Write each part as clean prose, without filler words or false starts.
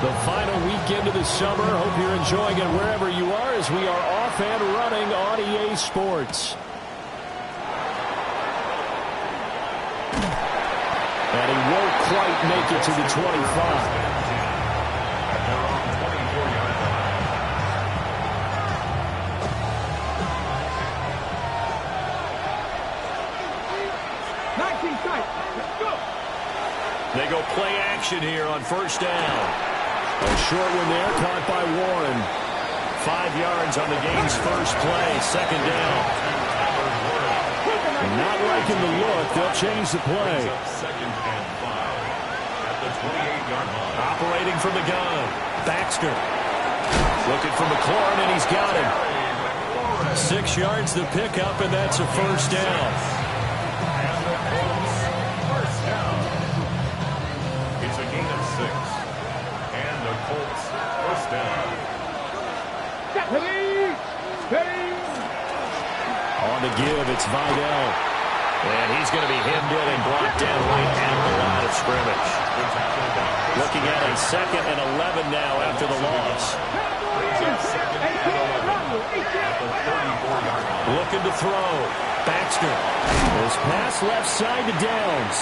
The final weekend of the summer. Hope you're enjoying it wherever you are as we are off and running on EA Sports. And he won't quite make it to the 25. They go play action here on first down. A short one there, caught by Warren. 5 yards on the game's first play, second down. And not liking the look, they'll change the play. Second and 5 at the 28-yard line. Operating from the gun, Baxter. Looking for McLaurin, and he's got him. 6 yards the pickup, and that's a first down. First down. On the give, it's Vidal. And he's going to be hemmed in and blocked down right at the line of scrimmage. Looking at a 2nd and 11 now after the loss. Looking to throw. Baxter. His pass left side to Downs.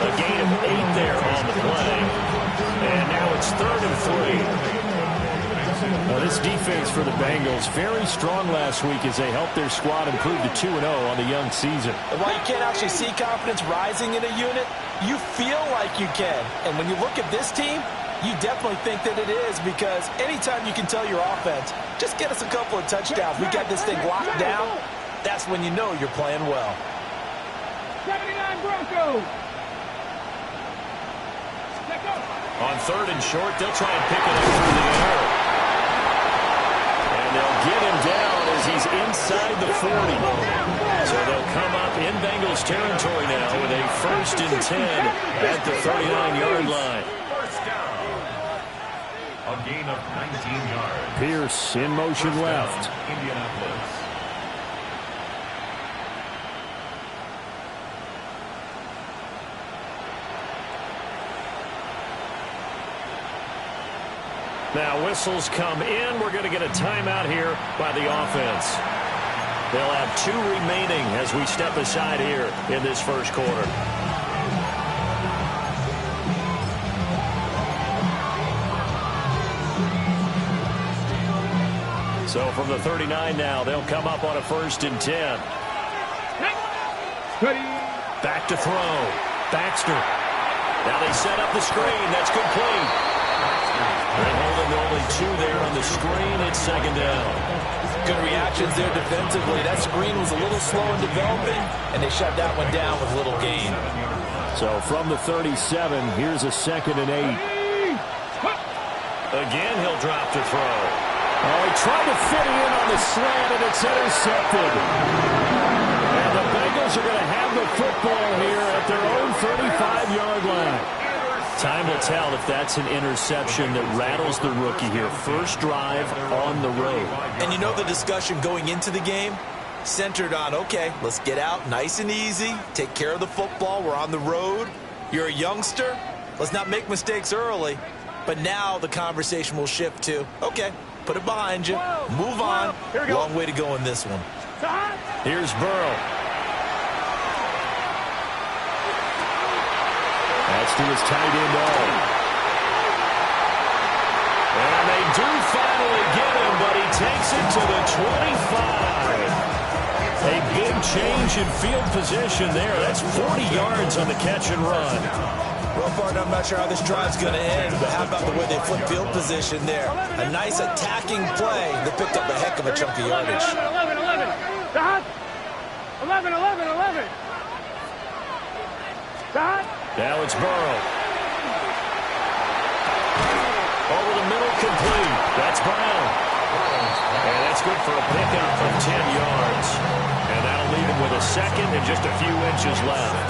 A gain of 8 there on the play. And now it's 3rd and 3. Well, this defense for the Bengals, very strong last week as they helped their squad improve to 2-0 on the young season. And while you can't actually see confidence rising in a unit, you feel like you can. And when you look at this team, you definitely think that it is, because anytime you can tell your offense, just get us a couple of touchdowns, we got this thing locked down, that's when you know you're playing well. 79 Broncos. On 3rd and short, they'll try and pick it up through the air. And they'll get him down as he's inside the 40. So they'll come up in Bengals territory now with a 1st and 10 at the 39-yard line. First down. A gain of 19 yards. Pierce in motion left. Indianapolis. Now whistles come in. We're going to get a timeout here by the offense. They'll have 2 remaining as we step aside here in this first quarter. So from the 39 now, they'll come up on a 1st and 10. Back to throw. Baxter. Now they set up the screen. That's complete. They're holding only 2 there on the screen. It's 2nd down. Good reactions there defensively. That screen was a little slow in developing, and they shut that one down with little gain. So from the 37, here's a 2nd and 8. Again, he'll drop to throw. Oh, he tried to fit it in on the slant, and it's intercepted. And the Bengals are going to have the football here at their own 35-yard line. Time will tell if that's an interception that rattles the rookie here. First drive on the road. And you know the discussion going into the game? Centered on, okay, let's get out nice and easy, take care of the football, we're on the road. You're a youngster, let's not make mistakes early. But now the conversation will shift to, okay, put it behind you, move on. Long way to go in this one. Here's Burrow. That's to his tight end all. And they do finally get him, but he takes it to the 25. A big change in field position there. That's 40 yards on the catch and run. Well, partner, I'm not sure how this drive's going to end, but how about the way they flip field position there? A nice attacking play that picked up a heck of a chunk of yardage. 11. Now it's Burrow. Over the middle, complete. That's Brown. And that's good for a pickup of 10 yards. And that'll leave him with a 2nd and just a few inches left.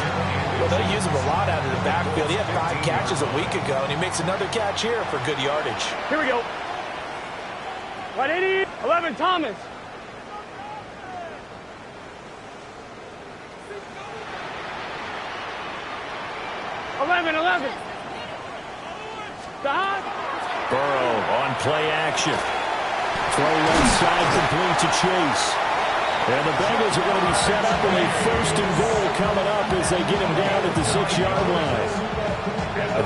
Well, they'll use him a lot out of the backfield. He had 5 catches a week ago, and he makes another catch here for good yardage. Here we go. 180, 11, Thomas. 11. Stop. Burrow on play action. Throw left side complete to Chase. And the Bengals are going to be set up with a 1st and goal coming up as they get him down at the 6-yard line.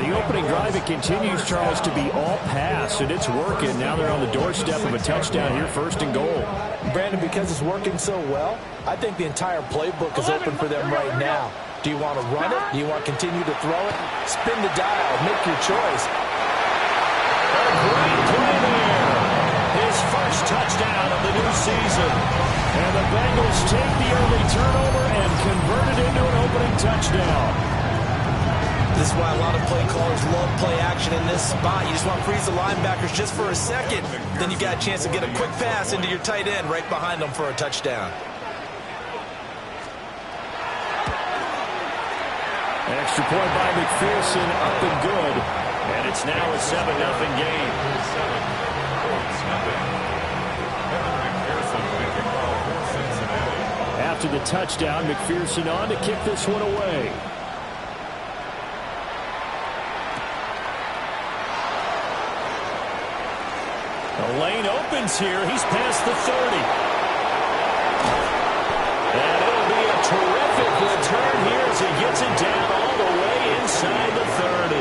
The opening drive, it continues, Charles, to be all pass, and it's working. Now they're on the doorstep of a touchdown here, 1st and goal. Brandon, because it's working so well, I think the entire playbook is open for them right now. Do you want to run it? Do you want to continue to throw it? Spin the dial. Make your choice. A great play there. His first touchdown of the new season. And the Bengals take the early turnover and convert it into an opening touchdown. This is why a lot of play callers love play action in this spot. You just want to freeze the linebackers just for a second. Then you got a chance to get a quick pass into your tight end right behind them for a touchdown. Extra point by McPherson, up and good. And it's now a 7-0 game. After the touchdown, McPherson on to kick this one away. The lane opens here. He's past the 30. And it'll be a terrific return here as he gets it down all the way inside the 30.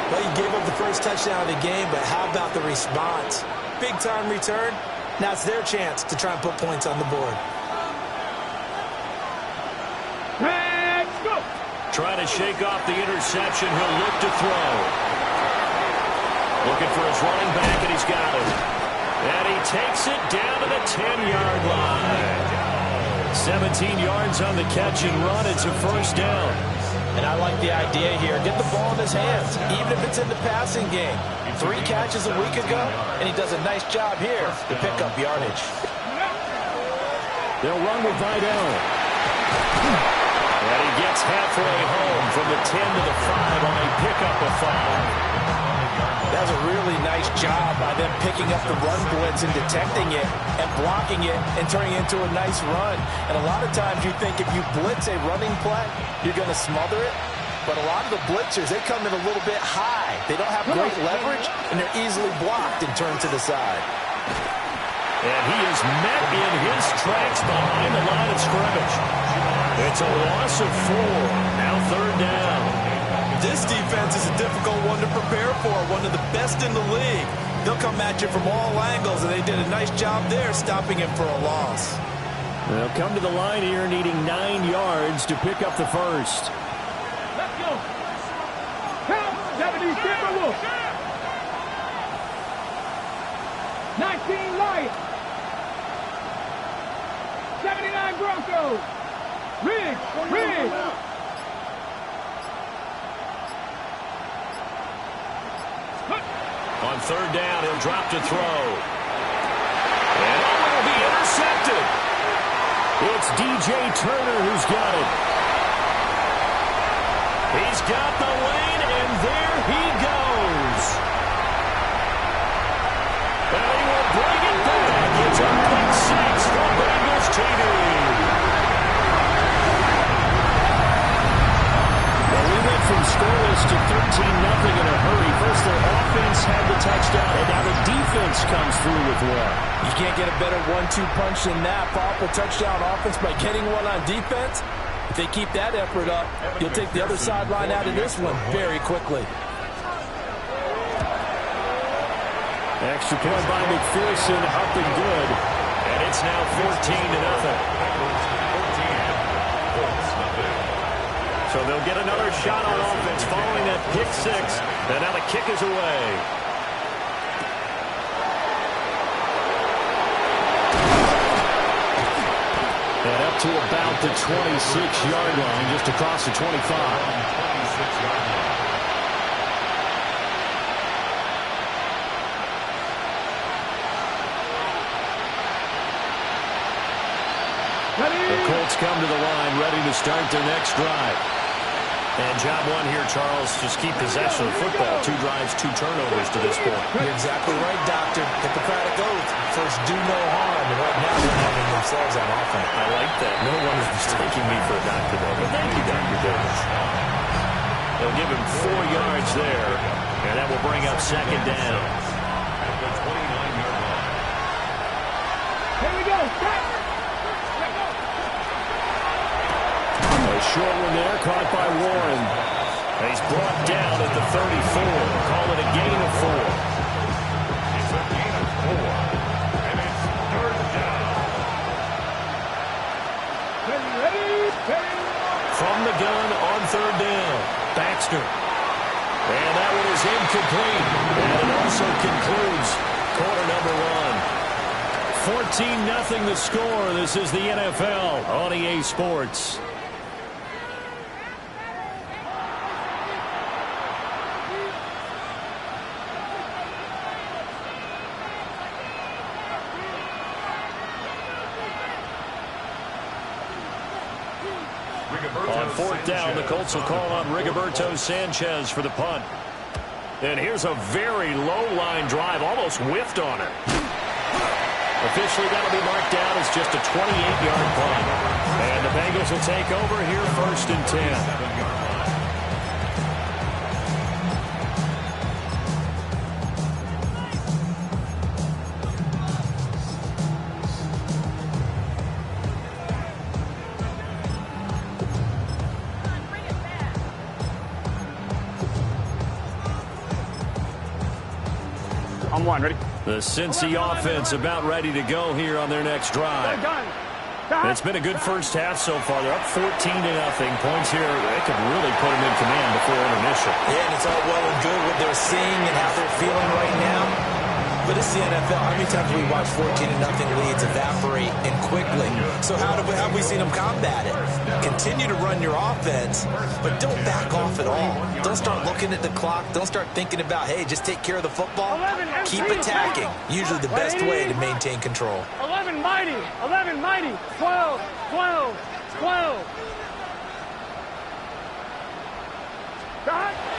Well, you gave up the first touchdown of the game, but how about the response? Big-time return. Now it's their chance to try and put points on the board. Let's go. Trying to shake off the interception. He'll look to throw. Looking for his running back, and he's got it. And he takes it down to the 10-yard line. 17 yards on the catch and run. It's a 1st down. And I like the idea here. Get the ball in his hands, even if it's in the passing game. 3 catches a week ago, and he does a nice job here to pick up yardage. They'll run with Vidal. And he gets halfway home from the 10 to the 5 on a pickup of 5. That's a really nice job by them picking up the run blitz and detecting it and blocking it and turning it into a nice run. And a lot of times you think if you blitz a running play, you're going to smother it. But a lot of the blitzers, they come in a little bit high. They don't have great leverage, and they're easily blocked and turned to the side. And he is met in his tracks behind the line of scrimmage. It's a loss of 4. Now 3rd down. This defense is a difficult one to prepare for, one of the best in the league. They'll come at you from all angles, and they did a nice job there stopping him for a loss. They'll come to the line here needing 9 yards to pick up the 1st. Let's go. Count. 70 Timberwolves. 19 Lions. 79 Broncos. Ridge. On 3rd down, he'll drop to throw. And it will be intercepted. It's DJ Turner who's got it. He's got the lane, and there he goes. And he will bring it back. It's a pick 6 for Bengals TD. From scoreless to 13-0 in a hurry. First, their offense had the touchdown, and now the defense comes through with one. You can't get a better 1-2 punch than that. Powerful touchdown offense by getting one on defense. If they keep that effort up, you'll take the other sideline out of this one very quickly. Extra point by McPherson, up and good. And it's now 14-0. So they'll get another shot on offense following that pick 6. And now the kick is away. And up to about the 26-yard line, just across the 25. The Colts come to the line, ready to start their next drive. And job 1 here, Charles, just keep possession of the football. 2 drives, 2 turnovers to this point. You're exactly right, Doctor. Hippocratic oath. First, do no harm. And right now, they're having themselves on offense. I like that. No one is mistaking me for a doctor, though. But thank you, Dr. Davis. They'll give him 4 yards there. And that will bring up second down. At the 29-yard line. Here we go. Stop. A short one there, caught by Warren. He's brought down at the 34. Call it a gain of 4. It's a gain of 4. And it's third down. Ready. From the gun on third down. Baxter. And that one is incomplete. And it also concludes quarter number 1. 14-0 the score. This is the NFL on EA Sports. On fourth down, the Colts will call on Rigoberto Sanchez for the punt. And here's a very low-line drive, almost whiffed on it. Officially, that'll be marked down as just a 28-yard punt. And the Bengals will take over here first and 10. On one, ready? The Cincy offense about ready to go here on their next drive. It's been a good first half so far. They're up 14-0. Points here, they could really put them in command before intermission. Yeah, and it's all well and good what they're seeing and how they're feeling right now. But it's the NFL. How many times have we watched 14-0 leads evaporate and quickly? So how have we seen them combat it? Continue to run your offense, but don't back off at all. Don't start looking at the clock. Don't start thinking about, hey, just take care of the football. Keep attacking. Usually the best way to maintain control. 11 mighty. 11 mighty. 12. 12. 12.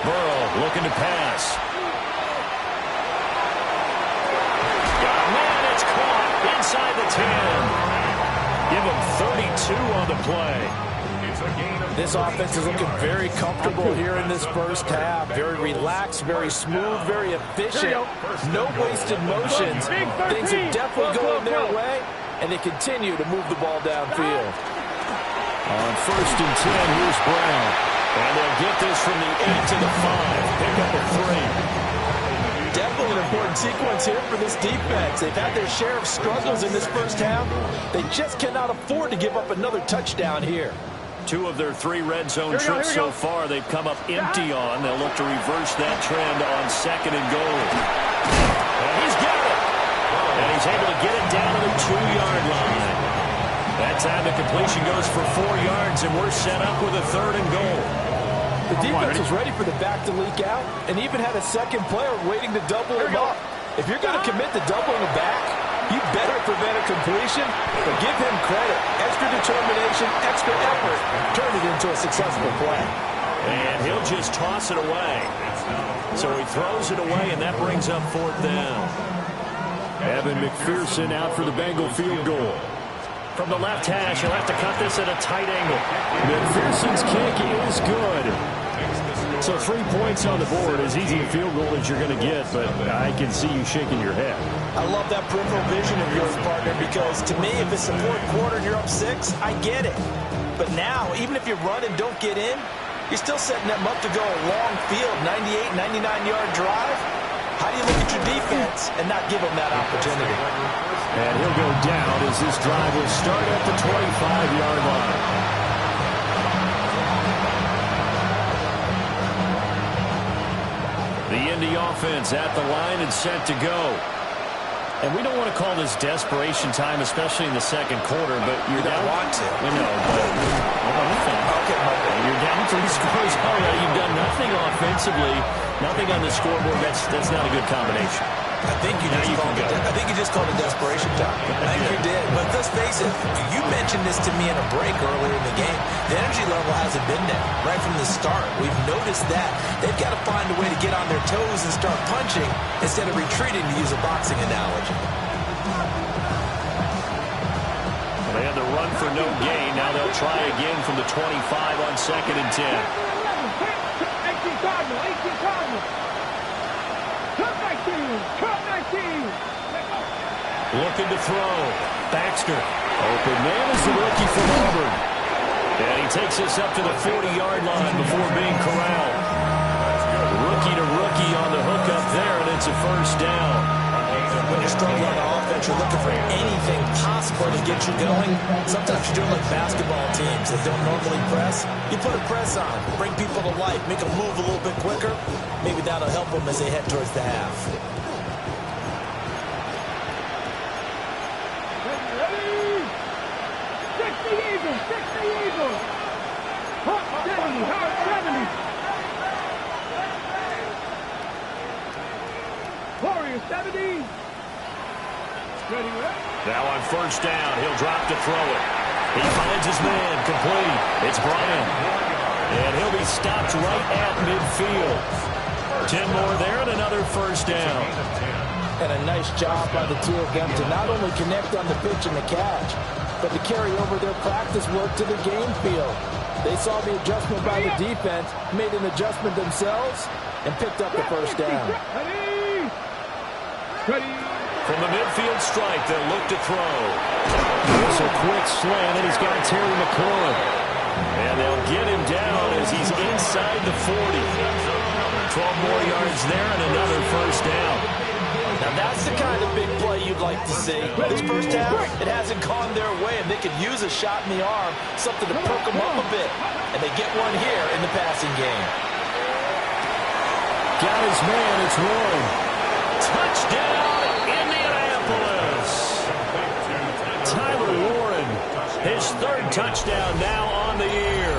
Burrow looking to pass. Man, it's caught inside the 10. Give him 32 on the play. This offense is looking very comfortable here in this first half. Very relaxed, very smooth, very efficient. No wasted motions. Things are definitely going their way, and they continue to move the ball downfield. On first and 10, here's Brown. And they'll get this from the 8 to the 5. Pick up at 3. Definitely an important sequence here for this defense. They've had their share of struggles in this first half. They just cannot afford to give up another touchdown here. 2 of their 3 red zone trips so far they've come up empty on. They'll look to reverse that trend on second and goal. And he's got it. And he's able to get it down to the 2-yard line. That time the completion goes for 4 yards, and we're set up with a 3rd and goal. The defense was ready for the back to leak out and even had a second player waiting to double him up. If you're going to commit to doubling him back, you better prevent a completion, but give him credit. Extra determination, extra effort, turn it into a successful play. And he'll just toss it away. So he throws it away, and that brings up 4th down. Evan McPherson out for the Bengal field goal. From the left hash, he'll have to cut this at a tight angle. McPherson's kick is good. So 3 points on the board, as easy a field goal as you're going to get, but I can see you shaking your head. I love that peripheral vision of yours, partner, because to me, if it's the 4th quarter and you're up 6, I get it. But now, even if you run and don't get in, you're still setting them up to go a long field, 98, 99-yard drive. How do you look at your defense and not give them that opportunity? And he'll go down as this drive will start at the 25-yard line. The Indy offense at the line and set to go. And we don't want to call this desperation time, especially in the second quarter, but you're down. Want to. I know, but okay, you're down 3 scores already. You've done nothing offensively, nothing on the scoreboard. That's not a good combination. I think you just called it desperation time. I think you did. But let's face it, you mentioned this to me in a break earlier in the game. The energy level hasn't been there right from the start. We've noticed that. They've got to find a way to get on their toes and start punching instead of retreating, to use a boxing analogy. Well, they had the run for no gain. Now they'll try again from the 25 on second and 10. 18 Cardinal. Cut 19. Looking to throw. Baxter. Open man is the rookie from Auburn. And he takes us up to the 40-yard line before being corralled. Rookie to rookie on the hook up there, and it's a first down. When you're struggling on offense, you're looking for anything possible to get you going. Sometimes you're doing like basketball teams that don't normally press. You put a press on, bring people to life, make them move a little bit quicker. Maybe that'll help them as they head towards the half. Ready? 60 Eagles, 60 Eagles. Hot 70, hot 70. Warrior 70. Ready, ready. Now on first down, he'll drop to throw it. He finds his man, complete. It's Bryant. And he'll be stopped right at midfield. 10 more there and another first down. And a nice job by the two of them to not only connect on the pitch and the catch, but to carry over their practice work to the game field. They saw the adjustment by the defense, made an adjustment themselves, and picked up the first down. Ready. Ready. From the midfield strike, they'll look to throw. It's a quick slant, and he's got Terry McLaurin. And they'll get him down as he's inside the 40. 12 more yards there and another first down. Now that's the kind of big play you'd like to see. This first half, it hasn't gone their way, and they could use a shot in the arm, something to perk them up a bit. And they get one here in the passing game. Got his man, it's Warren. Touchdown, Indianapolis. Tyler Warren, his third touchdown now on the year.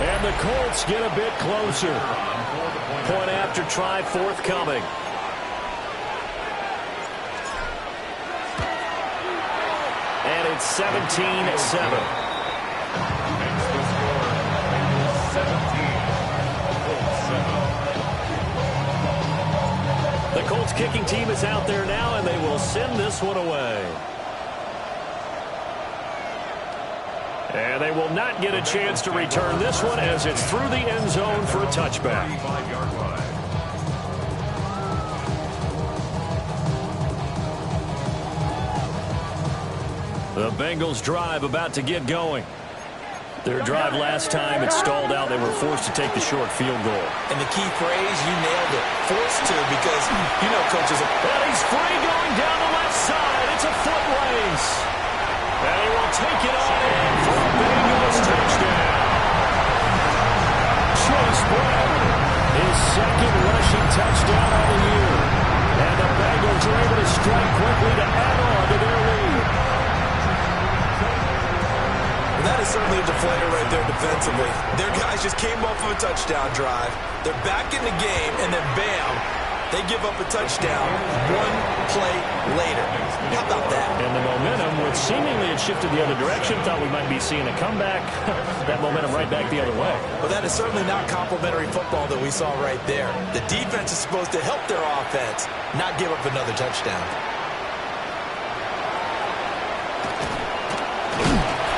And the Colts get a bit closer. Point after try forthcoming. And it's 17-7. The Colts kicking team is out there now, and they will send this one away. And they will not get a chance to return this one as it's through the end zone for a touchback. The Bengals drive about to get going. Their drive last time, it stalled out. They were forced to take the short field goal. And the key phrase, you nailed it. Forced to, because, you know, coaches are... And he's free going down the left side. It's a foot race. And he will take it on in for a Bengals touchdown. Chase Brown, his second rushing touchdown of the year. And the Bengals are able to strike quickly to add on to their lead. That is certainly a deflator right there defensively. Their guys just came off of a touchdown drive. They're back in the game, and then bam, they give up a touchdown one play later. How about that? And the momentum, which seemingly had shifted the other direction, thought we might be seeing a comeback. That momentum right back the other way. Well, that is certainly not complimentary football that we saw right there. The defense is supposed to help their offense, not give up another touchdown.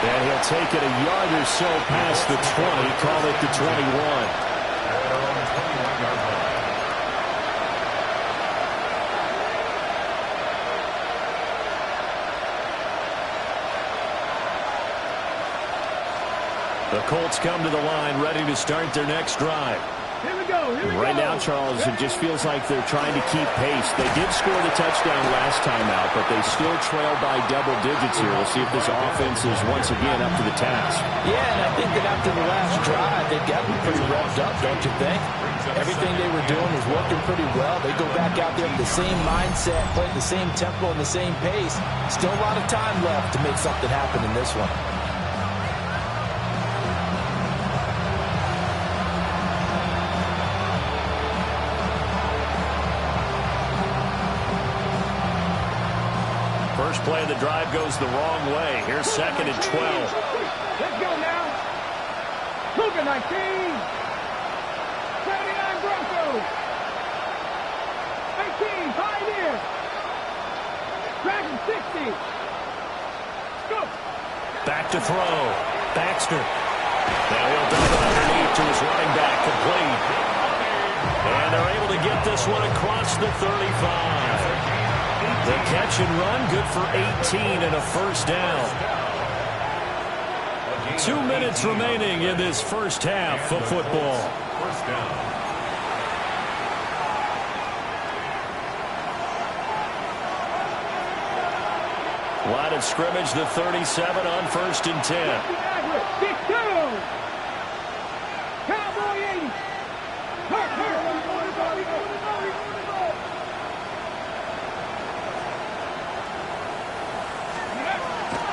And he'll take it a yard or so past the 20, call it the 21. The Colts come to the line, ready to start their next drive. Here we go. Here we go. Right now, Charles, it just feels like they're trying to keep pace. They did score the touchdown last time out, but they still trail by double digits here. We'll see if this offense is once again up to the task. Yeah, and I think that after the last drive, they've gotten pretty revved up, don't you think? Everything they were doing was working pretty well. They go back out there with the same mindset, playing the same tempo and the same pace. Still a lot of time left to make something happen in this one. First play of the drive goes the wrong way. Here's second and 12. Let's go now. Cougar 19. 79 Broncos. 18 Pioneer. Dragon 60. Go. Back to throw. Baxter. Now he'll dump it underneath to his running back, complete. And they're able to get this one across the 35. The catch and run, good for 18 and a first down. 2 minutes remaining in this first half of football. First down. Line of scrimmage, the 37 on 1st and 10. Cowboy 80.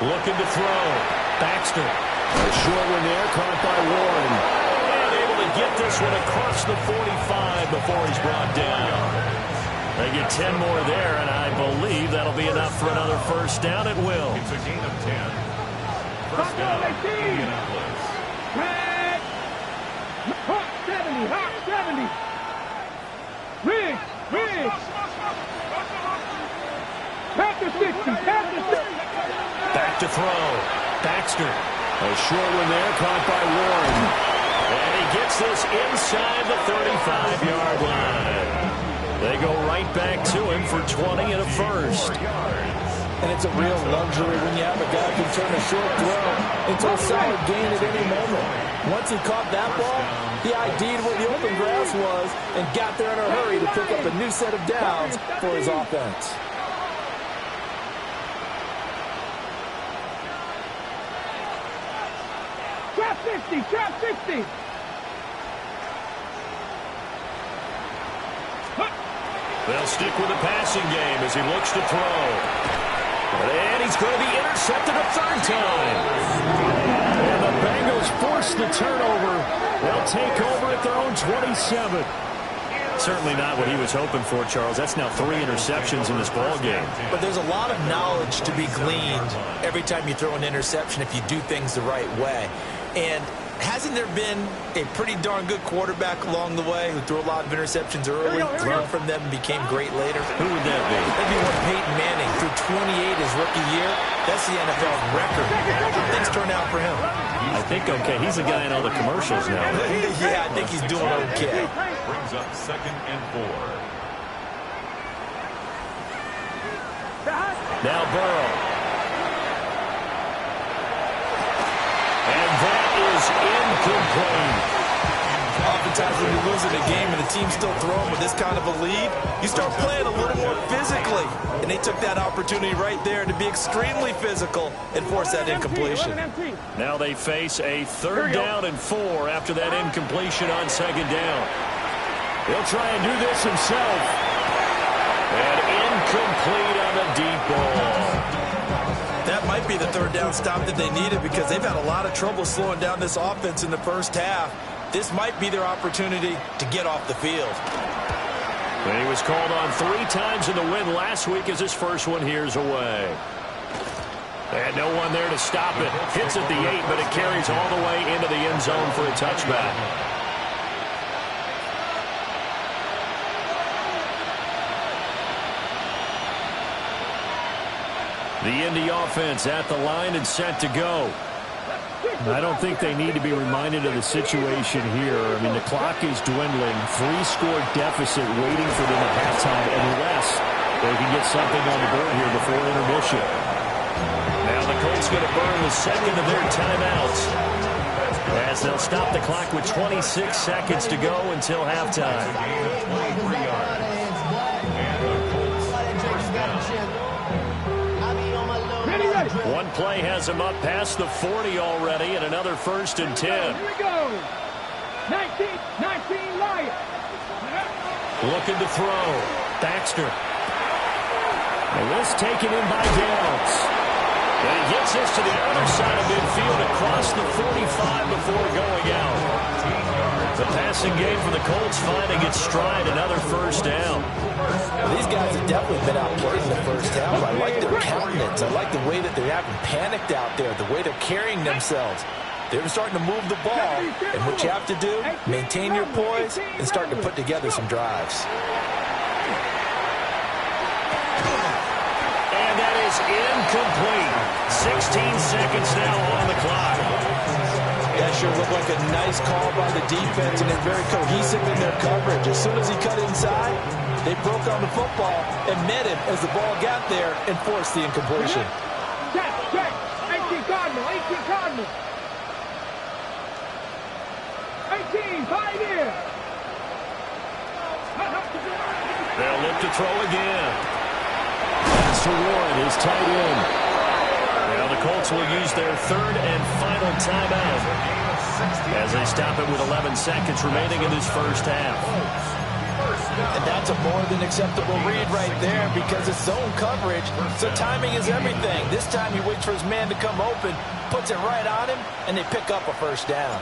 Looking to throw. Baxter. A short one there, caught by Warren. And able to get this one across the 45 before he's brought down. They get 10 more there, and I believe that'll be enough for another first down. It will. It's a gain of 10. First down, Indianapolis. Red. Hot 70. Hot 70. Rig. Back to 60. Back to 60. Back to throw. Baxter. A short one there, caught by Warren. And he gets this inside the 35-yard line. They go right back to him for 20 and a first. And it's a real luxury when you have a guy who can turn a short throw into a solid gain at any moment. Once he caught that ball, he ID'd where the open grass was and got there in a hurry to pick up a new set of downs for his offense. Trap 60. Trap 60. They'll stick with the passing game as he looks to throw. And he's going to be intercepted a third time. And the Bengals force the turnover. They'll take over at their own 27. Certainly not what he was hoping for, Charles. That's now 3 interceptions in this ball game. But there's a lot of knowledge to be gleaned every time you throw an interception if you do things the right way. And hasn't there been a pretty darn good quarterback along the way who threw a lot of interceptions early, learned from them, and became great later? Who would that be? That'd be one Peyton Manning. Threw 28 his rookie year. That's the NFL record. How things turned out for him? I think okay. He's the guy in all the commercials now. Yeah, I think he's doing okay. Brings up 2nd and 4. Now Burrow. And that is incomplete. Oftentimes when you lose in a game and the team's still throwing with this kind of a lead, you start playing a little more physically. And they took that opportunity right there to be extremely physical and force that incompletion. Now they face a 3rd down and 4 after that incompletion on 2nd down. He'll try and do this himself. And incomplete on the deep ball. That might be the 3rd down stop that they needed because they've had a lot of trouble slowing down this offense in the first half. This might be their opportunity to get off the field. And he was called on 3 times in the win last week as his first one here's away. And no one there to stop it. Hits at the 8, but it carries all the way into the end zone for a touchback. The Indy offense at the line and set to go. I don't think they need to be reminded of the situation here. I mean, the clock is dwindling. 3-score deficit waiting for them at halftime unless they can get something on the board here before intermission. Now the Colts going to burn the 2nd of their timeouts as they'll stop the clock with 26 seconds to go until halftime. One play has him up past the 40 already, and another 1st and 10. Here we go. 19 Lions. Looking to throw. Baxter. And this taken in by Downs. And he gets this to the other side of midfield across the 45 before going out. The passing game for the Colts finding its stride, another 1st down. These guys have definitely been outplayed in the first half. I like their countenance. I like the way that they haven't panicked out there, the way they're carrying themselves. They're starting to move the ball, and what you have to do, maintain your poise and start to put together some drives. And that is incomplete. 16 seconds now on the clock. That sure looked like a nice call by the defense, and they're very cohesive in their coverage. As soon as he cut inside, they broke on the football and met him as the ball got there and forced the incompletion. Check. 18 Cardinal. 18 Cardinal. 18, 5 here. They'll look to throw again. Pass to Warren, his tight end. Now the Colts will use their third and final timeout as they stop it with 11 seconds remaining in this first half. And that's a more than acceptable read right there because it's zone coverage, so timing is everything. This time he waits for his man to come open, puts it right on him, and they pick up a first down.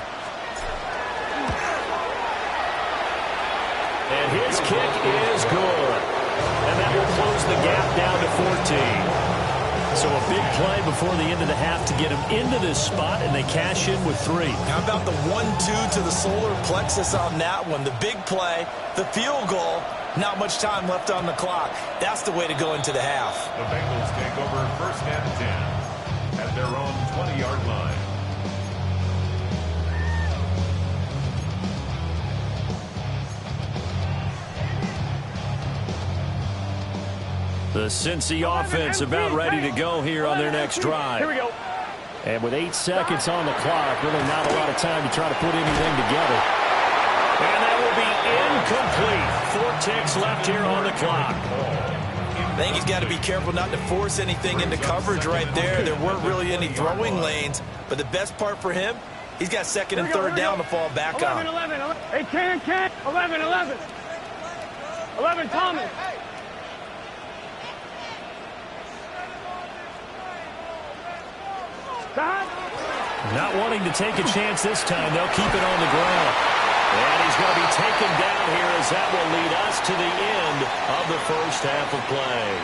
And his kick is good. And that will close the gap down to 14. So a big play before the end of the half to get him into this spot, and they cash in with 3. How about the 1-2 to the solar plexus on that one? The big play, the field goal, not much time left on the clock. That's the way to go into the half. The Bengals take over first and 10 at their own 20-yard line. The Cincy offense about ready to go here on their next drive. Here we go. And with 8 seconds on the clock, really not a lot of time to try to put anything together. And that will be incomplete. 4 ticks left here on the clock. I think he's got to be careful not to force anything into coverage right there. There weren't really any throwing lanes, but the best part for him, he's got second and third down to fall back 11, on. 11. Hey, Can. 11. 11, Thomas. Not wanting to take a chance this time. They'll keep it on the ground. And he's going to be taken down here as that will lead us to the end of the first half of play.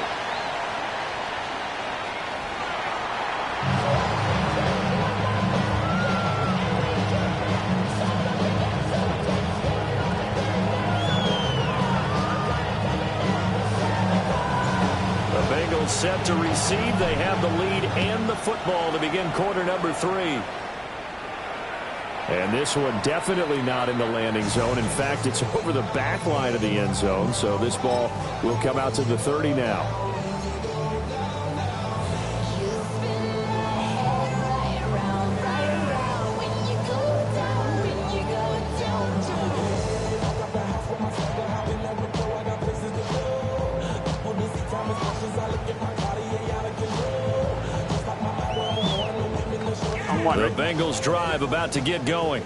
Set to receive. They have the lead and the football to begin quarter number 3. And this one definitely not in the landing zone. In fact, it's over the back line of the end zone. So this ball will come out to the 30 now. The Bengals drive about to get going.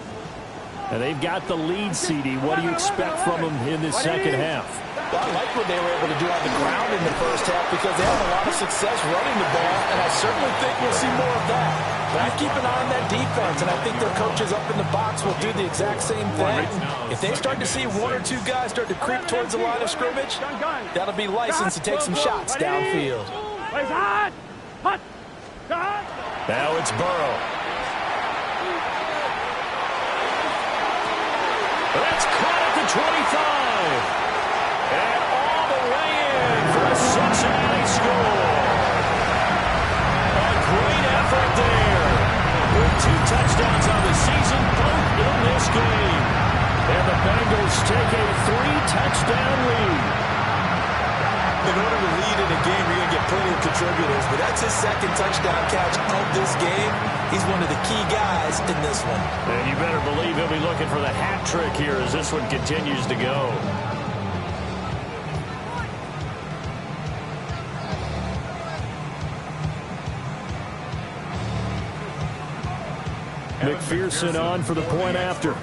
And they've got the lead, CD. What do you expect from them in this second half? Well, I like what they were able to do on the ground in the first half because they had a lot of success running the ball, and I certainly think we'll see more of that. But I keep an eye on that defense, and I think their coaches up in the box will do the exact same thing. If they start to see 1 or 2 guys start to creep towards the line of scrimmage, that'll be license to take some shots downfield. Now it's Burrow. That's caught at the 25. And all the way in for a Cincinnati score. A great effort there. With 2 touchdowns on the season, both in this game. And the Bengals take a 3-touchdown lead. In order to lead in a game, you're going to get plenty of contributors, but that's his second touchdown catch of this game. He's one of the key guys in this one. And you better believe he'll be looking for the hat trick here as this one continues to go. McPherson on for the point after.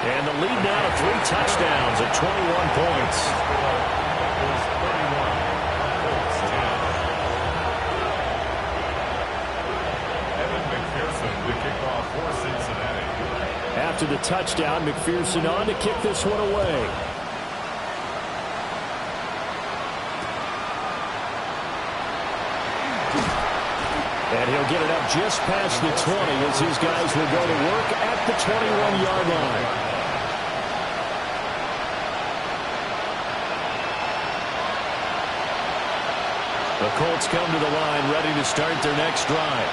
And the lead now to 3 touchdowns at 21 points. After the touchdown, McPherson on to kick this one away. And he'll get it up just past the 20 as his guys will go to work at the 21-yard line. The Colts come to the line, ready to start their next drive.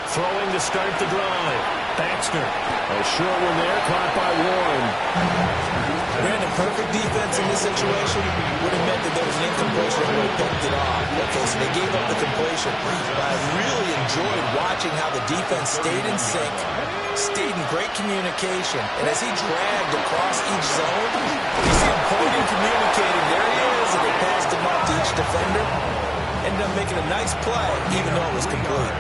Throwing to start the drive. Baxter. A short one there, caught by Warren. Brandon, perfect defense in this situation would have meant that there was an incompletion and would have picked it off. Okay, so they gave up the completion. But I really enjoyed watching how the defense stayed in sync, stayed in great communication. And as he dragged across each zone, you see him pointing, communicating. There he is, and they passed him off to each defender. Ended up making a nice play, even though it was complete.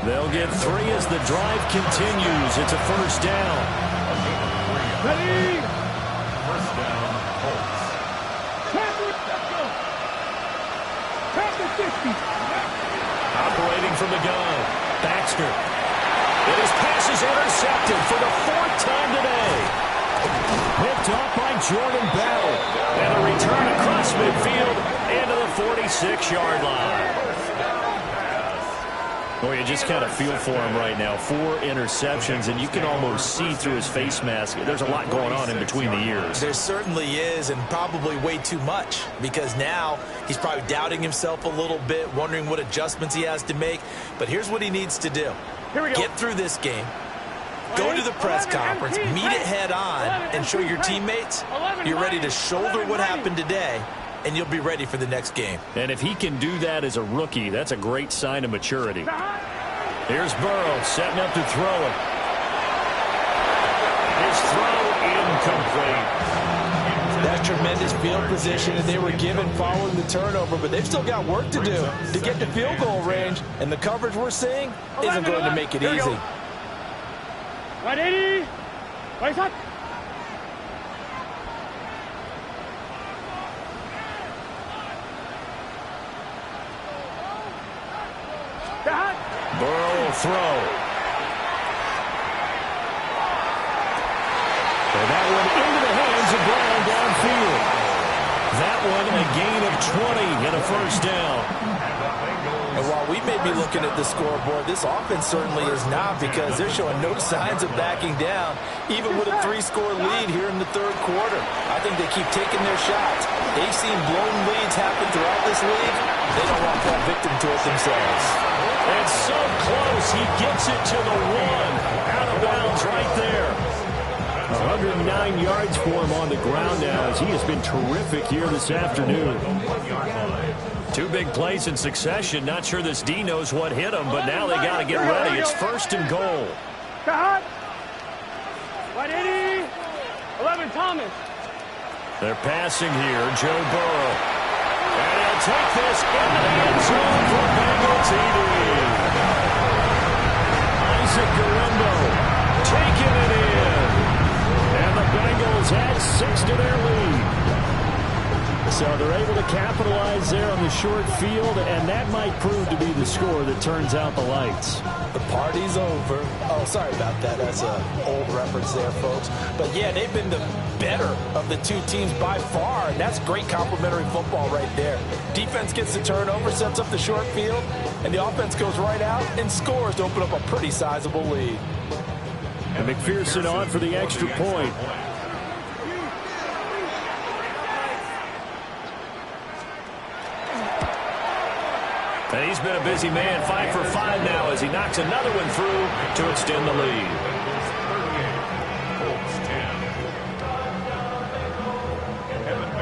They'll get 3 as the drive continues. It's a first down. Ready? First down, Colts. Operating from the gun. Baxter. And his pass is intercepted for the 4th time today. Picked off by Jordan Bell. And a return across midfield into the 46-yard line. Boy, you just kind of feel for him right now. 4 interceptions, and you can almost see through his face mask. There's a lot going on in between the ears. There certainly is, and probably way too much, because now he's probably doubting himself a little bit, wondering what adjustments he has to make. But here's what he needs to do. Get through this game, go to the press conference, meet it head on, and show your teammates you're ready to shoulder what happened today, and you'll be ready for the next game. And if he can do that as a rookie, that's a great sign of maturity. Here's Burrow setting up to throw it. His throw incomplete. That's tremendous field position that they were given following the turnover, but they've still got work to do to get to field goal range, and the coverage we're seeing isn't going to make it easy. 180. Right up. Burrow will throw. And that one into the hands of Brown downfield. That one a gain of 20 and a first down. And while we may be looking at the scoreboard, this offense certainly is not, because they're showing no signs of backing down, even with a 3-score lead here in the 3rd quarter. I think they keep taking their shots. They've seen blown leads happen throughout this league. They don't want to fall victim to it themselves. And so close, he gets it to the 1. Out of bounds right there. 109 yards for him on the ground now, as he has been terrific here this afternoon. 2 big plays in succession. Not sure this D knows what hit him, but now they got to get ready. It's 1st and goal. 180. 11 Thomas. They're passing here. Joe Burrow. And he'll take this into the end zone for Bengal TD. Isaac Guerrero taking it in. And the Bengals add 6 to their lead. So they're able to capitalize there on the short field, and that might prove to be the score that turns out the lights. The party's over. Oh, sorry about that. That's an old reference there, folks. But, yeah, they've been the better of the 2 teams by far, and that's great complimentary football right there. Defense gets the turnover, sets up the short field, and the offense goes right out and scores to open up a pretty sizable lead. And McPherson on for the extra point. And he's been a busy man, 5 for 5 now as he knocks another one through to extend the lead.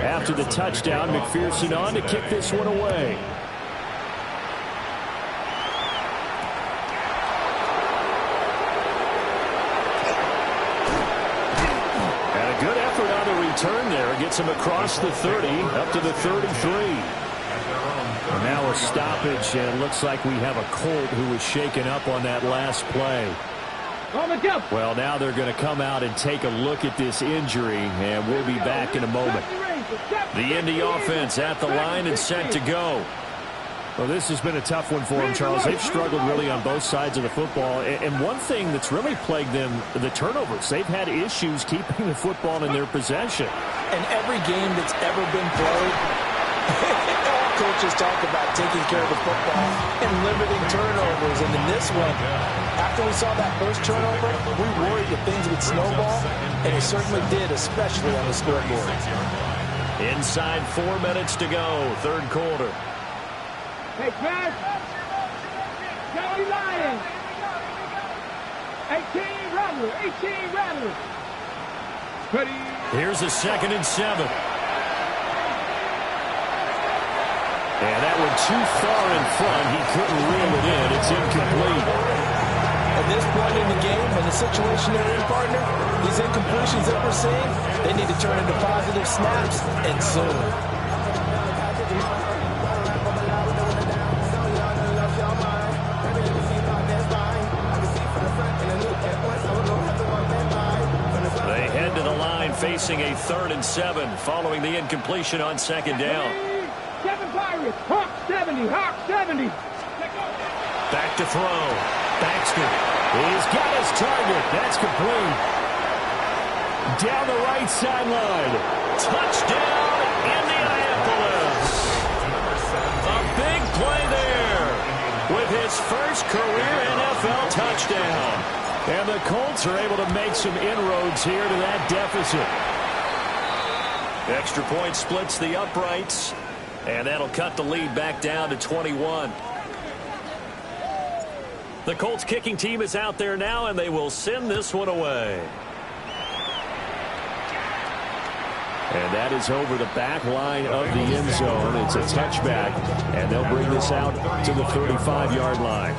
After the touchdown, McPherson on to kick this one away. And a good effort on the return there. Gets him across the 30, up to the 33. And now a stoppage, and it looks like we have a Colt who was shaken up on that last play. Well, now they're going to come out and take a look at this injury, and we'll be back in a moment. The Indy offense at the line and set to go. Well, this has been a tough one for them, Charles. They've struggled really on both sides of the football. And one thing that's really plagued them, the turnovers. They've had issues keeping the football in their possession. And every game that's ever been played, it all coaches talk about taking care of the football and limiting turnovers. And in this one, after we saw that first turnover, we worried that things would snowball, and it certainly did, especially on the scoreboard. Inside 4 minutes to go, third quarter. Hey, Chris. Joey Lions. 18 Rattler. 18 Rattler. Ready. Here's a 2nd and 7. And that one too far in front. He couldn't reel it in. It's incomplete. At this point in the game, in the situation they're in, partner, these incompletions that we're seeing, they need to turn into positive snaps, and soon. They head to the line facing a 3rd and 7 following the incompletion on 2nd down. 7 Pirates. Hawk 70. Hawk 70. Back to throw. Baxter. He's got his target. That's complete. Down the right sideline. Touchdown, Indianapolis. A big play there with his first career NFL touchdown. And the Colts are able to make some inroads here to that deficit. Extra point splits the uprights, and that'll cut the lead back down to 21. The Colts kicking team is out there now, and they will send this one away. And that is over the back line of the end zone. It's a touchback, and they'll bring this out to the 35-yard line.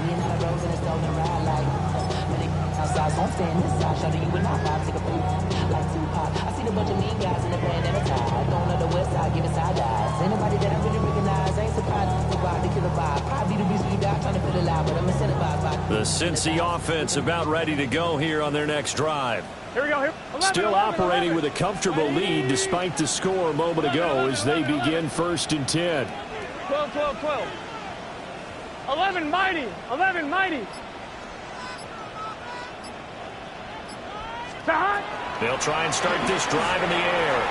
The Cincy offense about ready to go here on their next drive. Here we go. Here. 11, Still 11, operating 11. with a comfortable lead despite the score a moment ago as they begin 1st and 10. 12, 12, 12. 11 mighty. 11 mighty. Time. They'll try and start this drive in the air.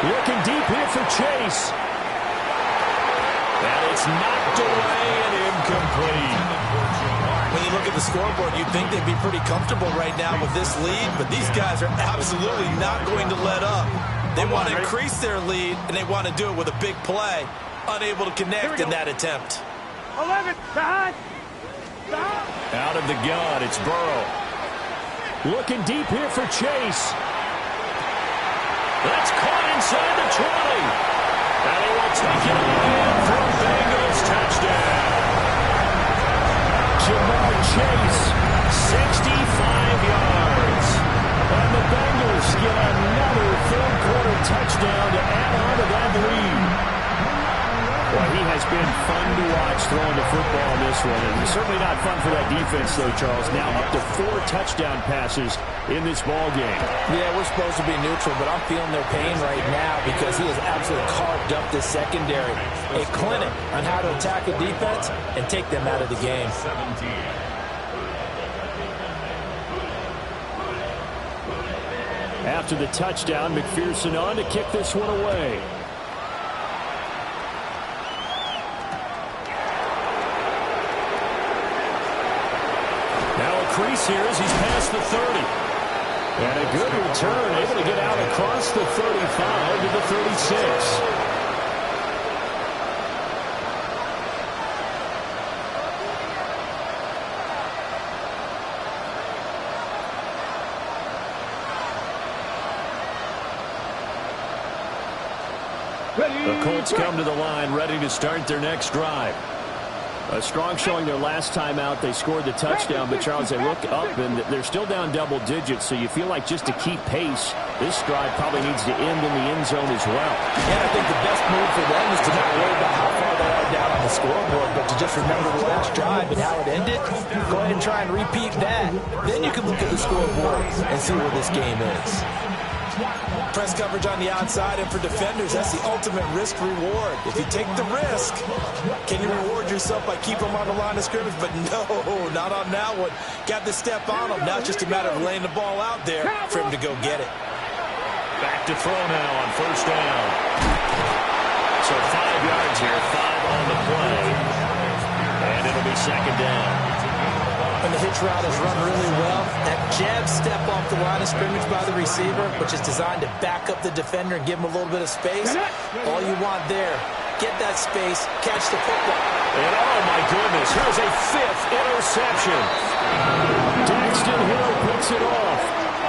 Looking deep here for Chase. And it's knocked away and incomplete. When you look at the scoreboard, you'd think they'd be pretty comfortable right now with this lead, but these guys are absolutely not going to let up. They want to increase their lead, and they want to do it with a big play. Unable to connect in that attempt. 11. Behind. Out of the gun, it's Burrow. Looking deep here for Chase. That's caught inside the 20. And he will take it away for a Bengals touchdown. Jamar Chase, 65 yards. And the Bengals get another third-quarter touchdown to add on to that lead. Well, he has been fun to watch throwing the football in this one. And certainly not fun for that defense, though, Charles. Now up to 4 touchdown passes in this ball game. Yeah, we're supposed to be neutral, but I'm feeling their pain right now because he has absolutely carved up this secondary. A clinic on how to attack a defense and take them out of the game. 17. After the touchdown, McPherson on to kick this one away. Crease here as he's past the 30. And a good return, able to get out across the 35 to the 36. The Colts come to the line ready to start their next drive. A strong showing their last time out. They scored the touchdown, but Charles, they look up and they're still down double digits, so you feel like just to keep pace, this drive probably needs to end in the end zone as well. And I think the best move for them is to not worry about how far they are down on the scoreboard, but to just remember the last drive and how it ended. Go ahead and try and repeat that. Then you can look at the scoreboard and see where this game is. Press coverage on the outside, and for defenders, that's the ultimate risk-reward. If you take the risk, can you reward yourself by keeping them on the line of scrimmage? But no, not on that one. Got the step on him. Now it's just a matter of laying the ball out there for him to go get it. Back to throw now on first down. So 5 yards here, 5 on the play. And it'll be second down. And the hitch route is run really well. That jab step off the line of scrimmage by the receiver, which is designed to back up the defender and give him a little bit of space. All you want there, get that space, catch the football. And oh my goodness, here's a 5th interception. Daxton Hill picks it off.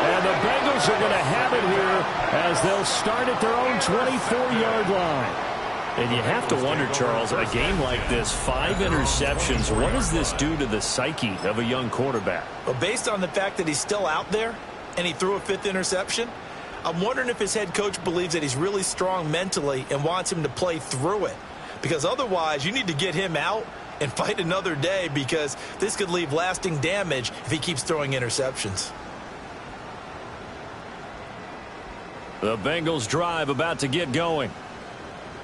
And the Bengals are going to have it here as they'll start at their own 24-yard line. And you have to wonder, Charles, a game like this, 5 interceptions, what does this do to the psyche of a young quarterback? Well, based on the fact that he's still out there and he threw a 5th interception, I'm wondering if his head coach believes that he's really strong mentally and wants him to play through it. Because otherwise, you need to get him out and fight another day, because this could leave lasting damage if he keeps throwing interceptions. The Bengals drive about to get going.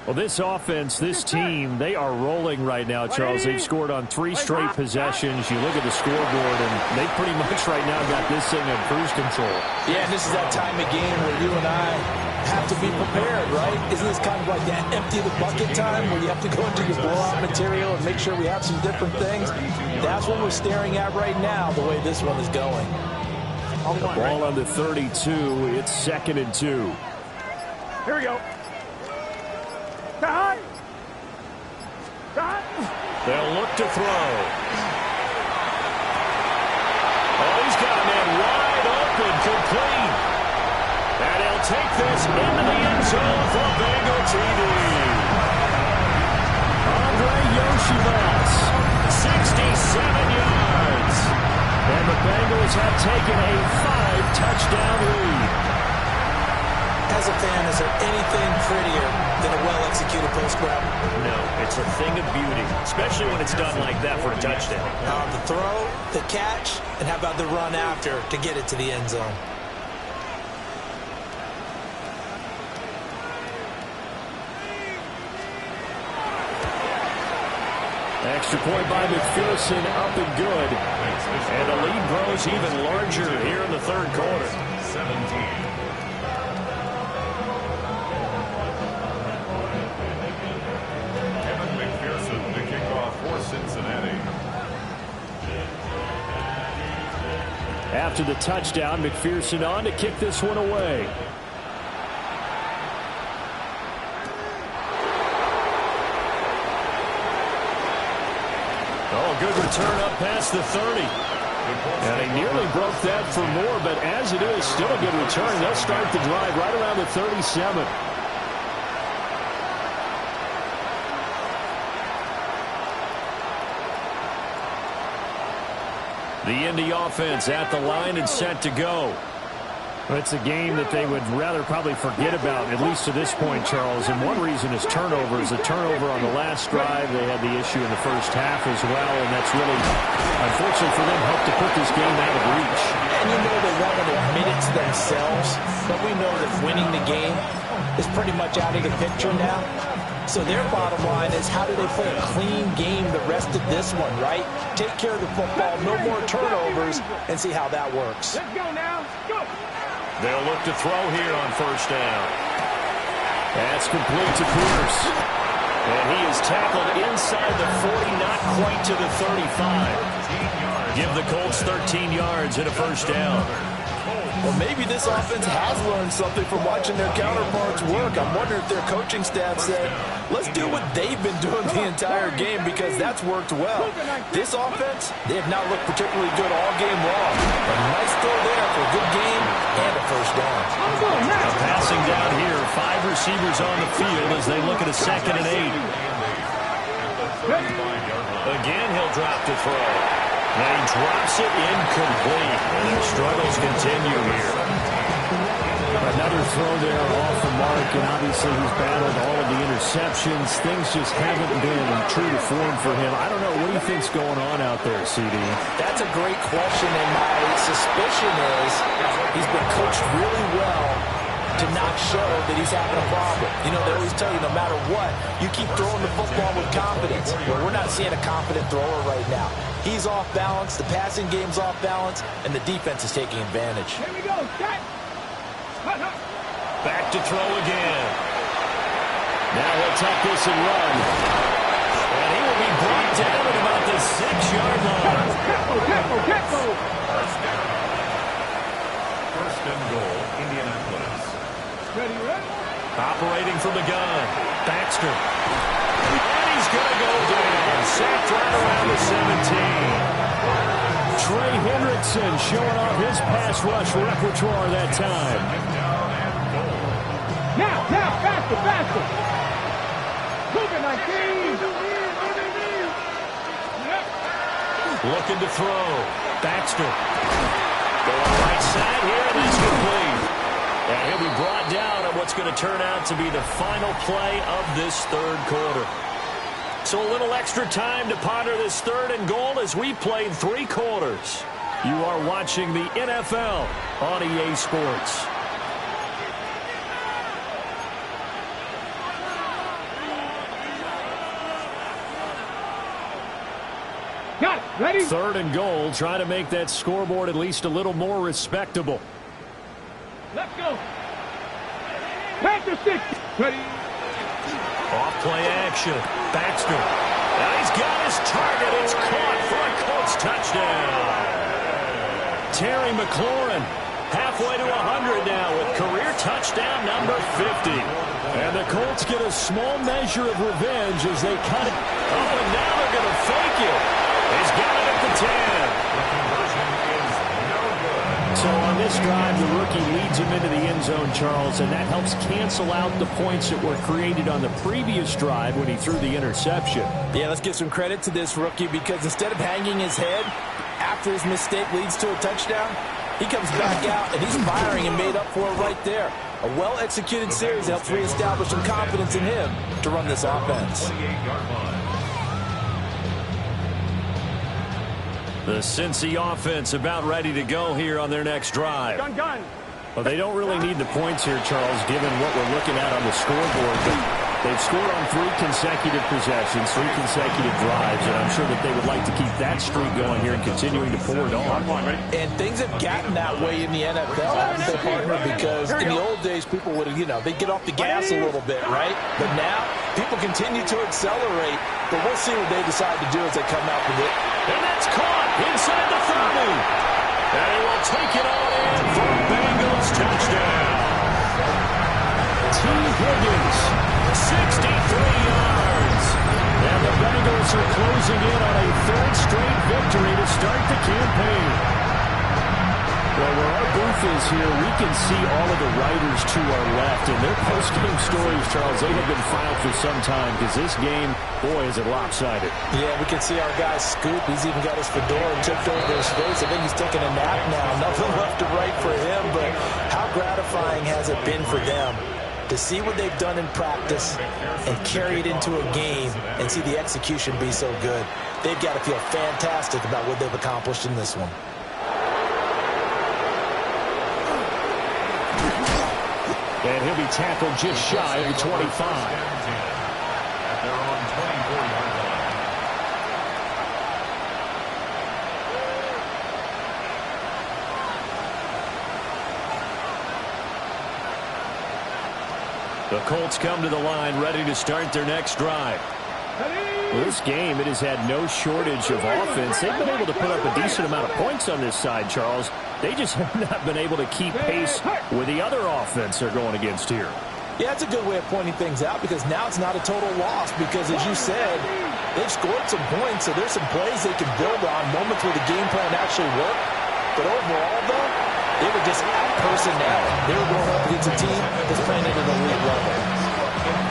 Well, this offense, this team, they are rolling right now, Charles. They've scored on 3 straight possessions. You look at the scoreboard, and they pretty much right now got this thing in cruise control. Yeah, and this is that time of game where you and I have to be prepared, right? Isn't this kind of like that empty the bucket time where you have to go into your blowout material and make sure we have some different things? That's what we're staring at right now, the way this one is going. The ball on the 32. It's 2nd and 2. Here we go. They'll look to throw. Oh, he's got a man wide open, complete. And he'll take this into the end zone for Bengal TD. Andre Yoshibas, 67 yards. and the Bengals have taken a 5-touchdown lead. As a fan, is there anything prettier than a well-executed post grab? No, it's a thing of beauty, especially when it's done like that for a touchdown. The throw, the catch, and how about the run after to get it to the end zone? Extra point by McPherson, up and good. And the lead grows even larger here in the third quarter. 17. Cincinnati. After the touchdown, McPherson on to kick this one away. Oh, good return up past the 30. And he nearly broke that for more, but as it is, still a good return. They'll start the drive right around the 37. The Indy offense at the line and set to go. Well, it's a game that they would rather probably forget about, at least to this point, Charles. And one reason is turnovers. A turnover on the last drive. They had the issue in the first half as well, and that's really, unfortunately for them, helped to put this game out of reach. And you know they want to admit it to themselves, but we know that winning the game is pretty much out of the picture now. So their bottom line is, how do they play a clean game the rest of this one, right? Take care of the football, no more turnovers, and see how that works. Let's go now. Go. They'll look to throw here on first down. That's complete to Pierce. And he is tackled inside the 40, not quite to the 35. Give the Colts 13 yards and a first down. Well, maybe this offense has learned something from watching their counterparts work. I'm wondering if their coaching staff said, let's do what they've been doing the entire game, because that's worked well. This offense, they have not looked particularly good all game long. A nice throw there for a good game and a first down. Passing down here, 5 receivers on the field as they look at a 2nd and 8. Again, he'll drop to throw. And he drops it incomplete. And their struggles continue here. Another throw there off the mark, and obviously he's battled all of the interceptions. Things just haven't been true to form for him. I don't know. What do you think's going on out there, CD? That's a great question, and my suspicion is he's been coached really well to not show that he's having a problem. You know, they always tell you, no matter what, you keep throwing the football with confidence. Well, we're not seeing a confident thrower right now. He's off balance, the passing game's off balance, and the defense is taking advantage. Here we go. Set. Back to throw again. Now he'll tuck this and run. And he will be brought down at about the 6-yard line. First and goal, Indianapolis. Ready? Operating from the gun. Baxter. And he's going to go down. Sacked right around the 17. Trey Hendrickson showing off his pass rush repertoire that time. Now, faster. Move it, 19. Looking to throw. Baxter. Going right side here, and that's complete. And he'll be brought down on what's going to turn out to be the final play of this third quarter. So a little extra time to ponder this third and goal as we played 3 quarters. You are watching the NFL on EA Sports. Got it. Ready? Third and goal, trying to make that scoreboard at least a little more respectable. Let's go. Panther 6. Ready? Off play action. Baxter. Now he's got his target. It's caught for a Colts touchdown. Terry McLaurin halfway to 100 now with career touchdown number 50. And the Colts get a small measure of revenge as they cut it. Oh, and now they're going to fake it. He's got it at the 10. So on this drive, the rookie leads him into the end zone, Charles, and that helps cancel out the points that were created on the previous drive when he threw the interception. Yeah, let's give some credit to this rookie because instead of hanging his head after his mistake leads to a touchdown, he comes back out and he's firing and made up for it right there. A well-executed series helps reestablish some confidence in him to run this offense. 28-yard line. The Cincy offense about ready to go here on their next drive. Gun. Well, they don't really need the points here, Charles, given what we're looking at on the scoreboard. But they've scored on 3 consecutive possessions, 3 consecutive drives, and I'm sure that they would like to keep that streak going here and continuing to pour it on. And things have gotten that way in the NFL, haven't they, partner? Because in the old days, people would, they'd get off the gas a little bit, right? But now, people continue to accelerate. But we'll see what they decide to do as they come out with it. And that's caught inside the 30. And he will take it all in for a Bengals touchdown. T. Higgins, 63 yards. and the Bengals are closing in on a 3rd straight victory to start the campaign. Well, where our booth is here, we can see all of the writers to our left, and their post-game stories, Charles, they have been filed for some time because this game, boy, is it lopsided. Yeah, we can see our guy Scoop. He's even got his fedora tipped over his face. I think he's taking a nap now. Nothing left to write for him, but how gratifying has it been for them to see what they've done in practice and carry it into a game and see the execution be so good. They've got to feel fantastic about what they've accomplished in this one. And he'll be tackled just shy of the 25. At their own 24-yard line. The Colts come to the line ready to start their next drive. Well, this game, it has had no shortage of offense. They've been able to put up a decent amount of points on this side, Charles. They just have not been able to keep pace with the other offense they're going against here. Yeah, that's a good way of pointing things out because now it's not a total loss because, as you said, they've scored some points, so there's some plays they can build on, moments where the game plan actually worked. But overall, though, they were just out-personnel. They were going up against a team that's playing at an elite level.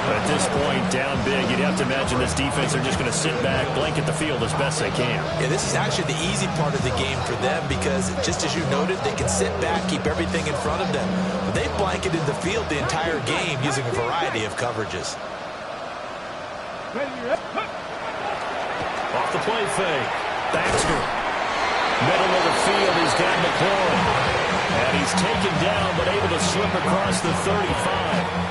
At this point, down big, you'd have to imagine this defense are just going to sit back, blanket the field as best they can. Yeah, this is actually the easy part of the game for them because, just as you noted, they can sit back, keep everything in front of them. But they blanketed the field the entire game using a variety of coverages. Off the play fake. Baxter. Middle of the field, he's got McLaurin. And he's taken down, but able to slip across the 35.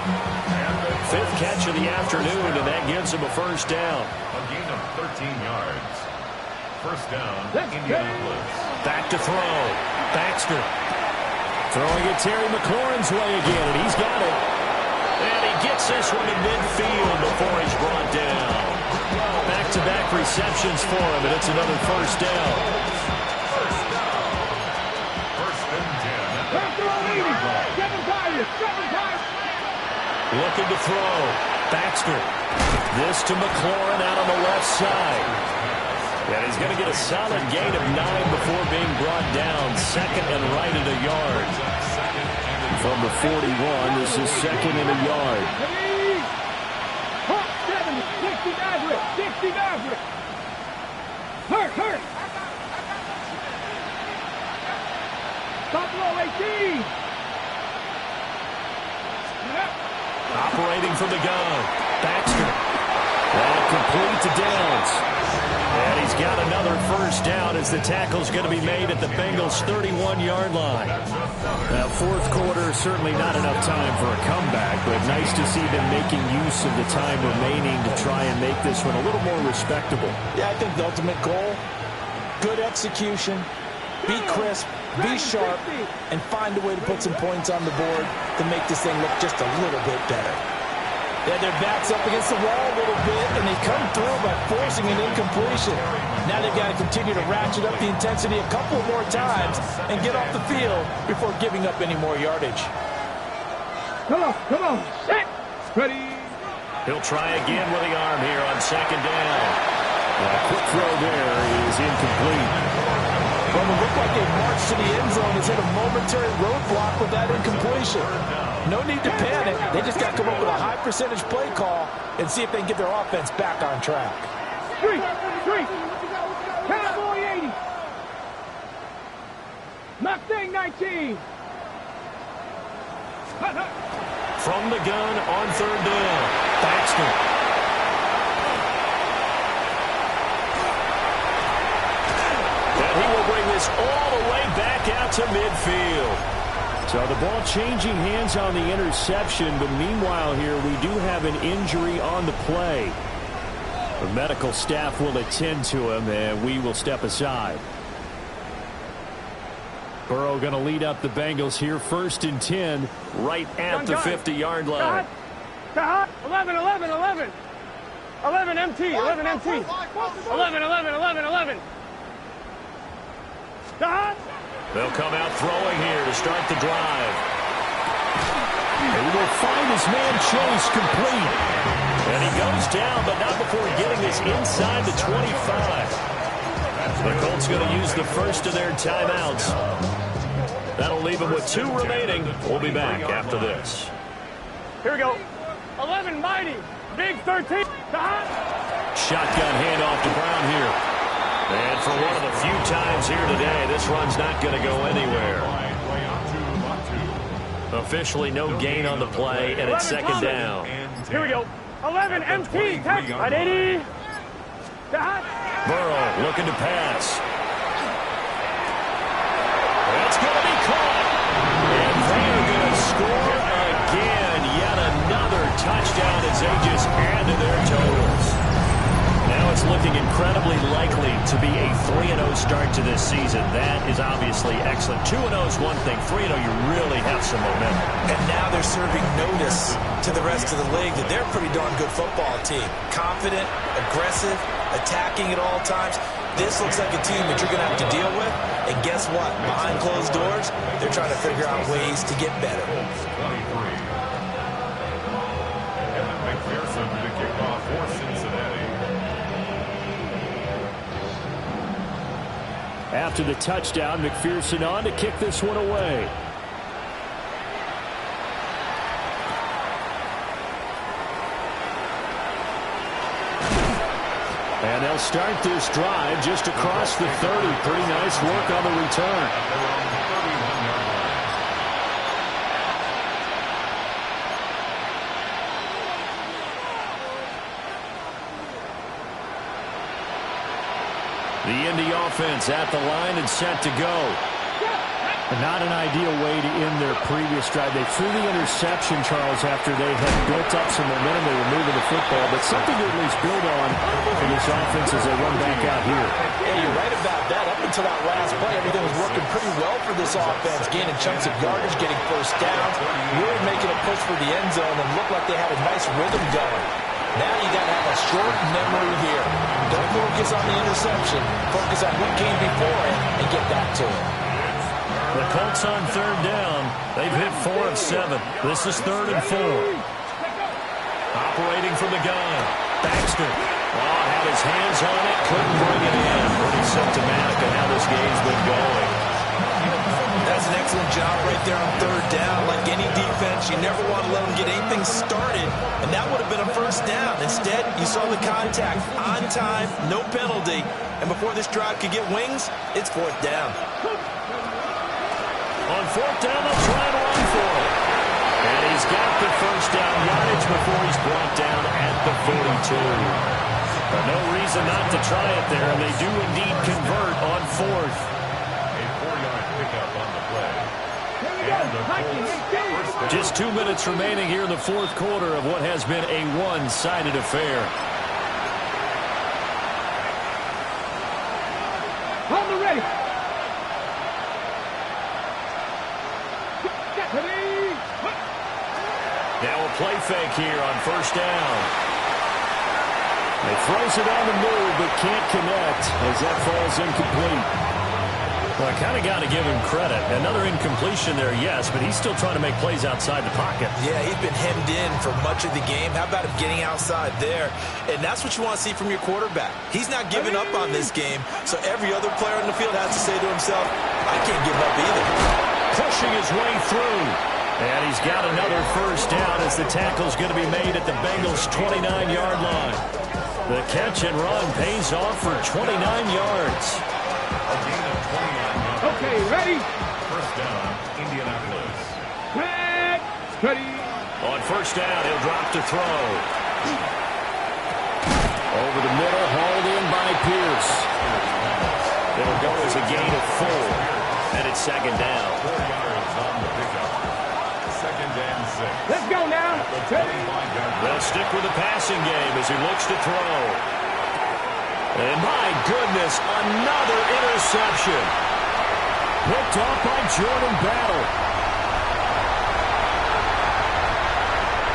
5th catch of the afternoon, and that gives him a first down. A gain of 13 yards. First down, Indianapolis. Back to throw. Baxter. Throwing it Terry McLaurin's way again, and he's got it. And he gets this one to midfield before he's brought down. Back-to-back receptions for him, and it's another first down. Looking to throw. Baxter. This to McLaurin out on the left side. And he's going to get a solid gain of 9 before being brought down. Second and right at a yard. From the 41, this is second and a yard. 60 Maverick. Hurt. Buffalo 18. Operating from the gun. Baxter. That complete to Downs. And he's got another first down as the tackle's going to be made at the Bengals' 31-yard line. Now, fourth quarter, certainly not enough time for a comeback, but nice to see them making use of the time remaining to try and make this one a little more respectable. Yeah, I think the ultimate goal, good execution, be crisp, be sharp, and find a way to put some points on the board to make this thing look just a little bit better. They had their backs up against the wall a little bit, and they come through by forcing an incompletion. Now they've got to continue to ratchet up the intensity a couple more times and get off the field before giving up any more yardage. Come on. Set. Ready. He'll try again with the arm here on second down. A quick throw there is incomplete. Well, it looked like they marched to the end zone has hit a momentary roadblock with that incompletion. No need to panic. They just got to come up with a high percentage play call and see if they can get their offense back on track. Three. Cowboy 80. Mustang 19. From the gun on third down. Baxter. And he will bring this all the way back out to midfield. So the ball changing hands on the interception, but meanwhile here we do have an injury on the play. The medical staff will attend to him, and we will step aside. Burrow going to lead up the Bengals here, 1st and 10, right at the 50-yard line. 11 MT. 11. They'll come out throwing here to start the drive. He will find his man Chase complete. And he goes down, but not before getting this inside the 25. The Colts going to use the first of their timeouts. That'll leave them with 2 remaining. We'll be back after this. Here we go. 11 mighty. Big 13. Shotgun handoff to Brown here. And for one of the few times here today, this run's not going to go anywhere. Officially no gain on the play, and it's second down. Here we go. 11 MT. At 80. Burrow looking to pass. That's going to be caught. And they're going to score again. Yet another touchdown as they just add to their totals. Now it's looking incredibly likely to be a 3-0 start to this season. That is obviously excellent. 2-0 is one thing. 3-0, you really have some momentum. And now they're serving notice to the rest of the league that they're a pretty darn good football team. Confident, aggressive, attacking at all times. This looks like a team that you're going to have to deal with. And guess what? Behind closed doors, they're trying to figure out ways to get better. McPherson to kick off for Cincinnati. After the touchdown, McPherson on to kick this one away. And they'll start this drive just across the 30. Pretty nice work on the return. The Indy offense at the line and set to go. Not an ideal way to end their previous drive. They threw the interception, Charles, after they had built up some momentum. They were moving the football, but something to at least build on for this offense as they run back out here. Yeah, you're right about that. Up until that last play, everything was working pretty well for this offense, gaining chunks of yardage, getting first downs, really making a push for the end zone, and looked like they had a nice rhythm going. Now you got to have a short memory here. Don't focus on the interception. Focus on what came before it and get back to it. The Colts on third down. They've hit 4 of 7. This is 3rd and 4. Operating from the gun. Baxter. Oh, had his hands on it. Couldn't bring it in. Pretty symptomatic of how this game's been going. That's an excellent job right there on third down. Like any defense, you never want to let them get anything started. And that would have been a first down. Instead, you saw the contact. On time, no penalty. And before this drive could get wings, it's 4th down. On 4th down, they'll try to run for it. And he's got the first down yardage before he's brought down at the 42. But no reason not to try it there, and they do indeed convert on 4th. A 4-yard pickup on the play. And Just 2 minutes remaining here in the 4th quarter of what has been a one-sided affair. Hold the ready. Now a play fake here on 1st down. They throws it on the move, but can't connect as that falls incomplete. Well, I kind of got to give him credit. Another incompletion there, yes, but he's still trying to make plays outside the pocket. Yeah, he's been hemmed in for much of the game. How about him getting outside there? And that's what you want to see from your quarterback. He's not giving up on this game, so every other player in the field has to say to himself, I can't give up either. Pushing his way through. And he's got another first down as the tackle's going to be made at the Bengals' 29-yard line. The catch and run pays off for 29 yards. a gain of 29 yards. Okay, ready? First down, Indianapolis. Ready. On 1st down, he'll drop to throw. Over the middle, hauled in by Pierce. It'll go as a gain of 4. And it's 2nd down. 4 yards on the pickup. 2nd and 6. Let's go now. They'll stick with the passing game as he looks to throw. And my goodness, another interception. Picked off by Jordan Battle.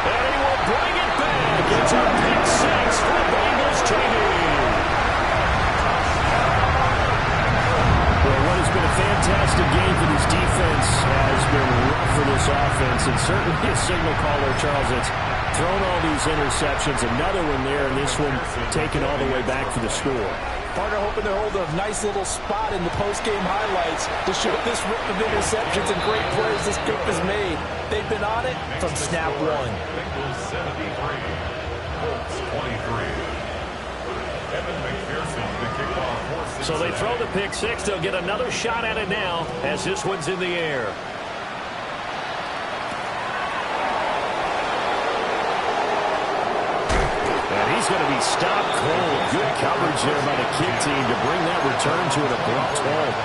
And he will bring it back. It's a pick 6 for Bengals TV. Well, what has been a fantastic game for this defense has been rough for this offense, and certainly a signal caller, Charles, that's thrown all these interceptions. Another one there, and this one taken all the way back for the score. Partner hoping to hold a nice little spot in the post-game highlights to show this rip of interceptions and great plays this group has made. They've been on it from snap one. Bengals 73, Colts 23. Evan McPherson, the kickoff for 6. So they throw the pick 6. They'll get another shot at it now as this one's in the air. And he's going to be stopped cold. Good coverage there by the kick team to bring that return to an abrupt halt.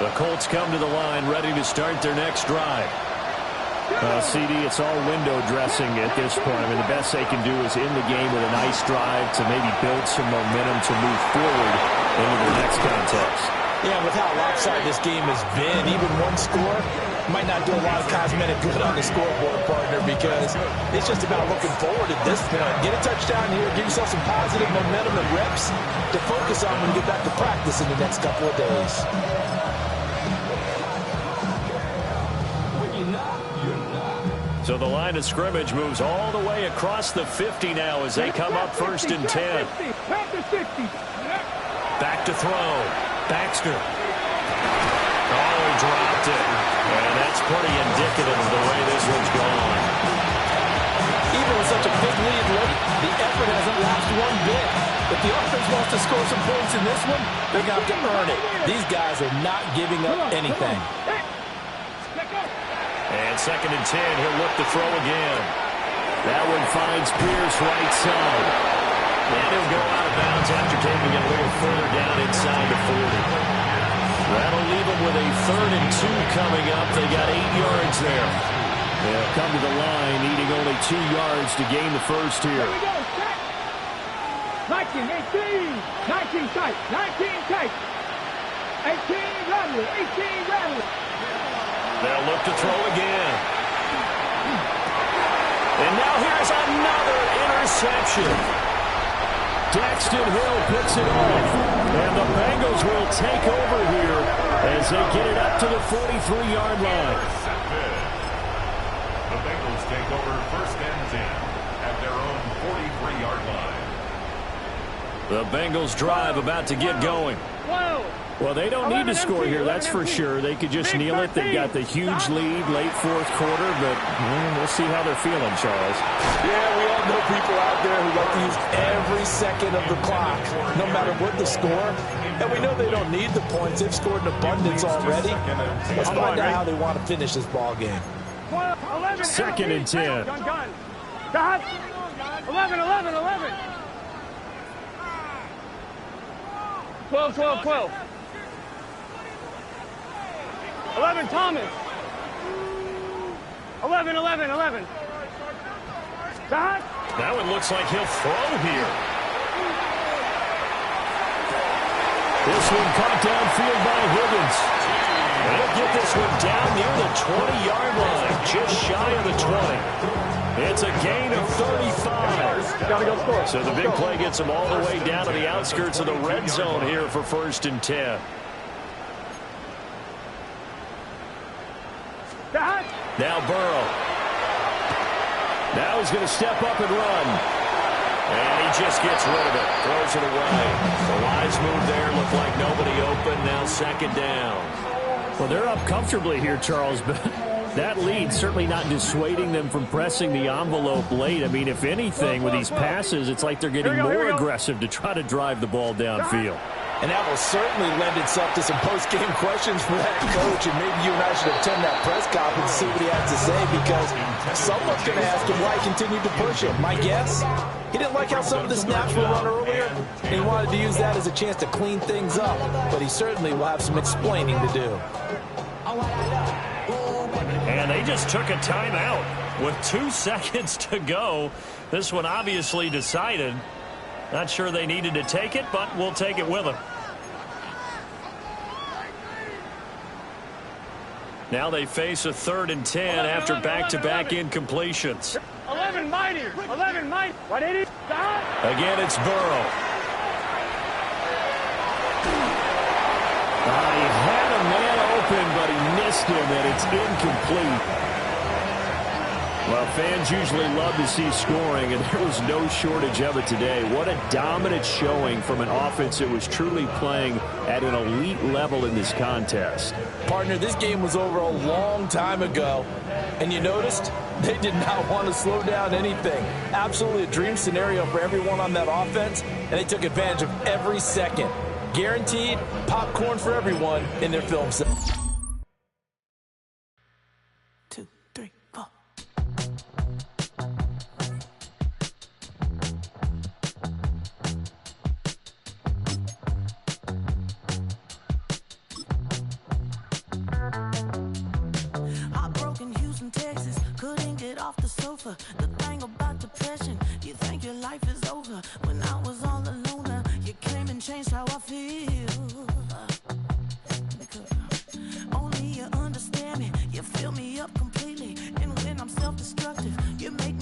The Colts come to the line ready to start their next drive. CD, it's all window dressing at this point. I mean, the best they can do is end the game with a nice drive to maybe build some momentum to move forward into the next contest. Yeah, with how lopsided this game has been, even one score might not do a lot of cosmetic good on the scoreboard, partner, because it's just about looking forward at this point. Get a touchdown here, give yourself some positive momentum and reps to focus on when you get back to practice in the next couple of days. So the line of scrimmage moves all the way across the 50 now as they come up 1st and 10. Back to throw. Baxter. Oh, he dropped it. And that's pretty indicative of the way this one's gone. Even with such a big lead late, the effort hasn't lost one bit. If the offense wants to score some points in this one, they're going to have to earn it. These guys are not giving up anything. And 2nd and 10, he'll look to throw again. That one finds Pierce right side. And he'll go out of bounds after taking it a little further down inside the 40. That'll leave them with a 3rd and 2 coming up. They got 8 yards there. They'll come to the line, needing only 2 yards to gain the first here. Here we go, set. 19, 18, 19 tight, 19 tight. 18 rattle, 18 rattle. They'll look to throw again. And now here's another interception. Daxton Hill picks it off. And the Bengals will take over here as they get it up to the 43-yard line. The Bengals take over 1st and 10 at their own 43-yard line. The Bengals drive about to get going. 12. Well, they don't need to score here, that's for sure. They could just kneel it. They've got the huge lead late 4th quarter, but we'll see how they're feeling, Charles. Yeah, we all know people out there who like to use every second of the clock, no matter what the score. And we know they don't need the points. They've scored in abundance already. Let's find out how they want to finish this ball game. 12, 11, 2nd and 10. Gun. Got 11, 11, 11. 12, 12, 12. 11, Thomas. 11, 11, 11. Got. Now it looks like he'll throw here. This one caught downfield by Higgins. They'll get this one down near the 20-yard line, just shy of the 20. It's a gain of 35. Gotta go score. So the big play gets them all the way down to the outskirts of the red zone here for 1st and 10. Now Burrow. Now he's going to step up and run. And he just gets rid of it. Throws it away. The wise move there. Looked like nobody open. Now 2nd down. Well, they're up comfortably here, Charles, but that lead certainly not dissuading them from pressing the envelope late. I mean, if anything, with these passes, it's like they're getting more aggressive to try to drive the ball downfield. And that will certainly lend itself to some post-game questions for that coach. And maybe you and I should attend that press conference and see what he has to say, because someone's going to ask him why he continued to push it. My guess, he didn't like how some of the snaps were run earlier, and he wanted to use that as a chance to clean things up. But he certainly will have some explaining to do. And they just took a timeout with 2 seconds to go. This one obviously decided. Not sure they needed to take it, but we'll take it with them. Now they face a 3rd and 10 after back-to-back incompletions. 11 mighty. 11 mighty. 180. Again, it's Burrow. He had a man open, but he missed him, and it's incomplete. Well, fans usually love to see scoring, and there was no shortage of it today. What a dominant showing from an offense that was truly playing at an elite level in this contest. Partner, this game was over a long time ago, and you noticed they did not want to slow down anything. Absolutely a dream scenario for everyone on that offense, and they took advantage of every second. Guaranteed popcorn for everyone in their film set. 2, 3, 4. Texas, couldn't get off the sofa. The thing about depression, you think your life is over. When I was all alone, you came and changed how I feel. Only you understand me, you fill me up completely. And when I'm self-destructive, you make